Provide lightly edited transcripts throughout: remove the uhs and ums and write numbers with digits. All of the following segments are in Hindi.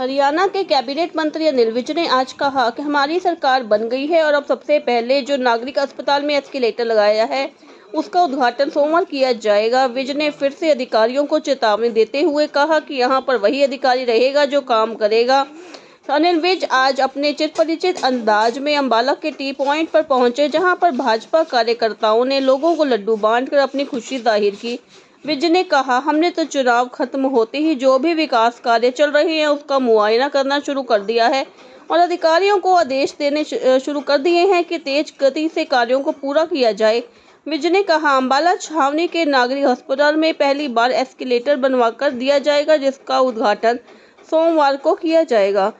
हरियाणा के कैबिनेट मंत्री अनिल विज ने आज कहा कि हमारी सरकार बन गई है और अब सबसे पहले जो नागरिक अस्पताल में एस्केलेटर लगाया है उसका उद्घाटन सोमवार किया जाएगा। विज ने फिर से अधिकारियों को चेतावनी देते हुए कहा कि यहां पर वही अधिकारी रहेगा जो काम करेगा। अनिल विज आज अपने चिरपरिचित अंदाज में अंबाला के टी पॉइंट पर पहुंचे, जहां पर भाजपा कार्यकर्ताओं ने लोगों को लड्डू बांटकर अपनी खुशी जाहिर की। विज ने कहा, हमने तो चुनाव खत्म होते ही जो भी विकास कार्य चल रहे हैं उसका मुआयना करना शुरू कर दिया है और अधिकारियों को आदेश देने शुरू कर दिए हैं कि तेज गति से कार्यों को पूरा किया जाए। विज ने कहा, अंबाला छावनी के नागरिक अस्पताल में पहली बार एस्केलेटर बनवाकर दिया जाएगा, जिसका उद्घाटन सोमवार को किया जाएगा।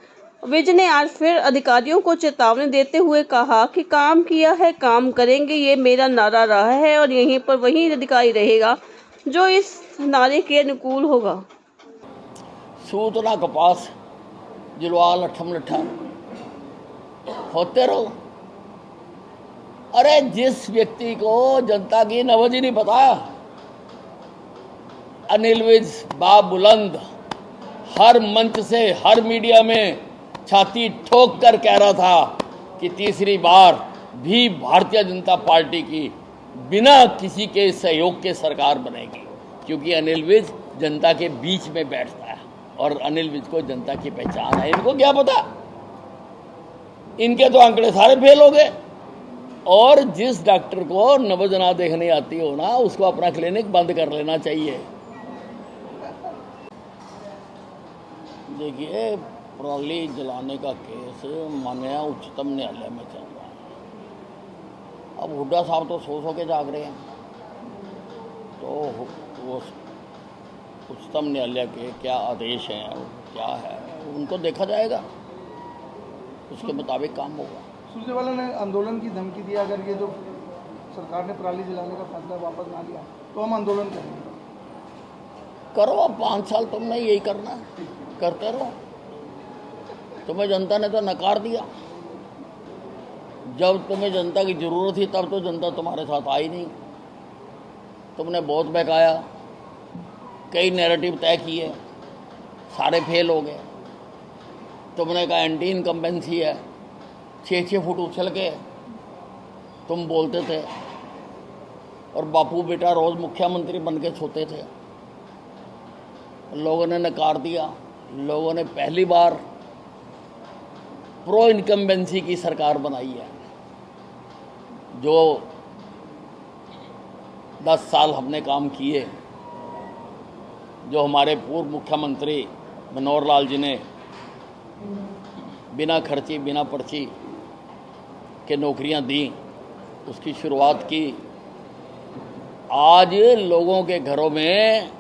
विज ने आज फिर अधिकारियों को चेतावनी देते हुए कहा कि काम किया है काम करेंगे, ये मेरा नारा रहा है और यहीं पर वही अधिकारी रहेगा जो इस नारे के अनुकूल होगा। सूतना कपास जिलवा लठम लठा होते रहो। अरे जिस व्यक्ति को जनता की नबज ही नहीं पता, अनिल विज बाबुलंद हर मंच से हर मीडिया में छाती ठोक कर कह रहा था कि तीसरी बार भी भारतीय जनता पार्टी की बिना किसी के सहयोग के सरकार बनेगी, क्योंकि अनिल विज जनता के बीच में बैठता है और अनिल विज को जनता की पहचान है। इनको क्या पता, इनके तो आंकड़े सारे फेल हो गए। और जिस डॉक्टर को नबज ना देखने आती हो ना, उसको अपना क्लिनिक बंद कर लेना चाहिए। देखिए, पराली जलाने का केस माननीय उच्चतम न्यायालय में चल रहा है। अब हुड्डा साहब तो सो के जाग रहे हैं, तो वो उच्चतम न्यायालय के क्या आदेश हैं, क्या है, उनको देखा जाएगा, उसके मुताबिक काम होगा। सुरजेवाला ने आंदोलन की धमकी दिया, अगर ये जो सरकार ने पराली जलाने का फैसला वापस ना लिया तो हम आंदोलन करेंगे। करो, अब 5 साल तुमने यही करना, करते रहो। तुम्हें जनता ने तो नकार दिया। जब तुम्हें जनता की ज़रूरत थी तब तो जनता तुम्हारे साथ आई नहीं। तुमने बहुत बहकाया, कई नैरेटिव तय किए, सारे फेल हो गए। तुमने कहा एंटी इनकम्बेंसी है, 6-6 फुट उछल के तुम बोलते थे और बापू बेटा रोज़ मुख्यमंत्री बन के सोते थे। लोगों ने नकार दिया। लोगों ने पहली बार प्रो इनकम्बेंसी की सरकार बनाई है। जो 10 साल हमने काम किए, जो हमारे पूर्व मुख्यमंत्री मनोहर लाल जी ने बिना खर्ची बिना पर्ची के नौकरियां दी, उसकी शुरुआत की। आज लोगों के घरों में,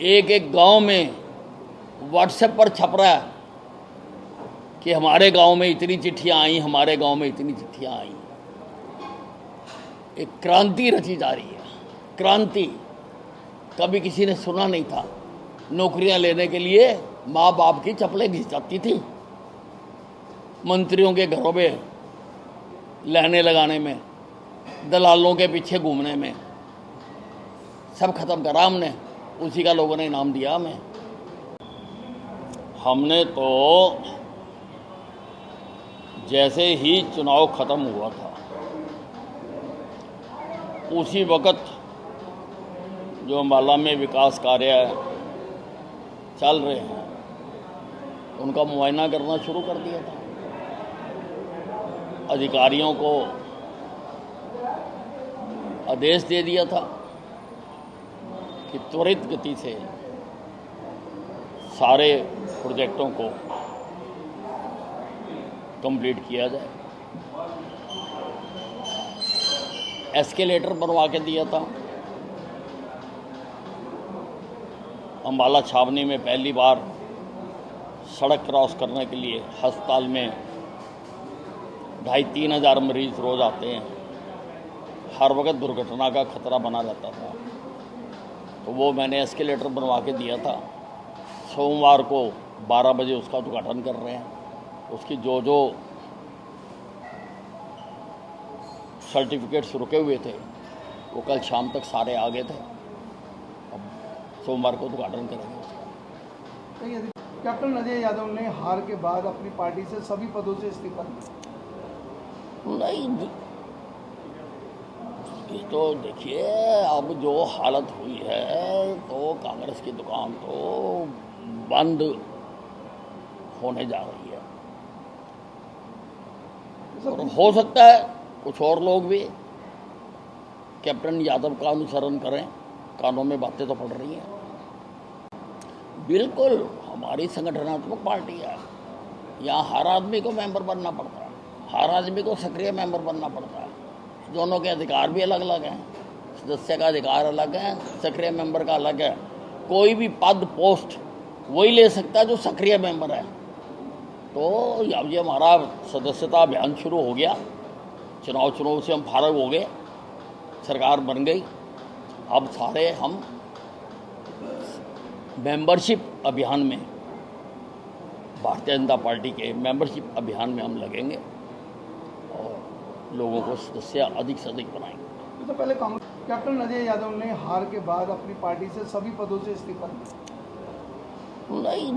एक एक गांव में व्हाट्सएप पर छप रहा है कि हमारे गांव में इतनी चिट्ठियां आई, हमारे गांव में इतनी चिट्ठियां आई। एक क्रांति रची जा रही है, क्रांति। कभी किसी ने सुना नहीं था। नौकरियां लेने के लिए माँ बाप की चप्पलें घिस जाती थी, मंत्रियों के घरों में लहने लगाने में, दलालों के पीछे घूमने में, सब खत्म करा हमने। उसी का लोगों ने इनाम दिया हमें। हमने तो जैसे ही चुनाव खत्म हुआ था, उसी वक्त जो अंबाला में विकास कार्य चल रहे हैं उनका मुआयना करना शुरू कर दिया था। अधिकारियों को आदेश दे दिया था कि त्वरित गति से सारे प्रोजेक्टों को कंप्लीट किया जाए। एस्केलेटर बनवा के दिया था। अंबाला छावनी में पहली बार सड़क क्रॉस करने के लिए अस्पताल में 2,500-3 हज़ार मरीज रोज़ आते हैं। हर वक्त दुर्घटना का खतरा बना रहता था, तो वो मैंने एस्केलेटर बनवा के दिया था। सोमवार को 12 बजे उसका उद्घाटन कर रहे हैं। उसकी जो जो सर्टिफिकेट्स रुके हुए थे वो कल शाम तक सारे आ गए थे। अब सोमवार को उद्घाटन करेंगे उसका। कैप्टन अजय यादव ने हार के बाद अपनी पार्टी से सभी पदों से इस्तीफा दिया। नहीं, ये तो देखिए, अब जो हालत हुई है तो कांग्रेस की दुकान तो बंद होने जा रही है। और हो सकता है कुछ और लोग भी कैप्टन यादव का अनुसरण करें। कानों में बातें तो पड़ रही हैं। बिल्कुल, हमारी संगठनात्मक पार्टी है। यहाँ हर आदमी को मेंबर बनना पड़ता है, हर आदमी को सक्रिय मेंबर बनना पड़ता है। दोनों के अधिकार भी अलग अलग हैं। सदस्य का अधिकार अलग है, सक्रिय मेंबर का अलग है। कोई भी पद पोस्ट वही ले सकता है जो सक्रिय मेंबर है। तो अब ये हमारा सदस्यता अभियान शुरू हो गया। चुनाव से हम फारग हो गए, सरकार बन गई। अब सारे हम मेंबरशिप अभियान में, भारतीय जनता पार्टी के मेंबरशिप अभियान में हम लगेंगे और लोगों को सदस्य अधिक से अधिक बनाएंगे। तो पहले कैप्टन अजय यादव ने हार के बाद अपनी पार्टी से सभी पदों से इस्तीफा दिया। नहीं,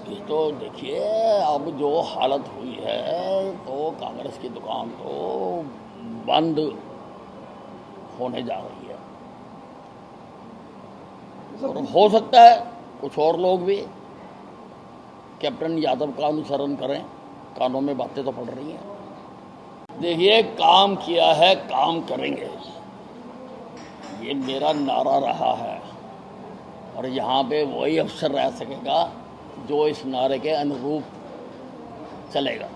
ये तो देखिए, अब जो हालत हुई है तो कांग्रेस की दुकान तो बंद होने जा रही है। और हो सकता है कुछ और लोग भी कैप्टन यादव का अनुसरण करें। कानों में बातें तो पड़ रही हैं। देखिए, काम किया है, काम करेंगे, ये मेरा नारा रहा है। और यहाँ पे वही अफसर रह सकेगा जो इस नारे के अनुरूप चलेगा।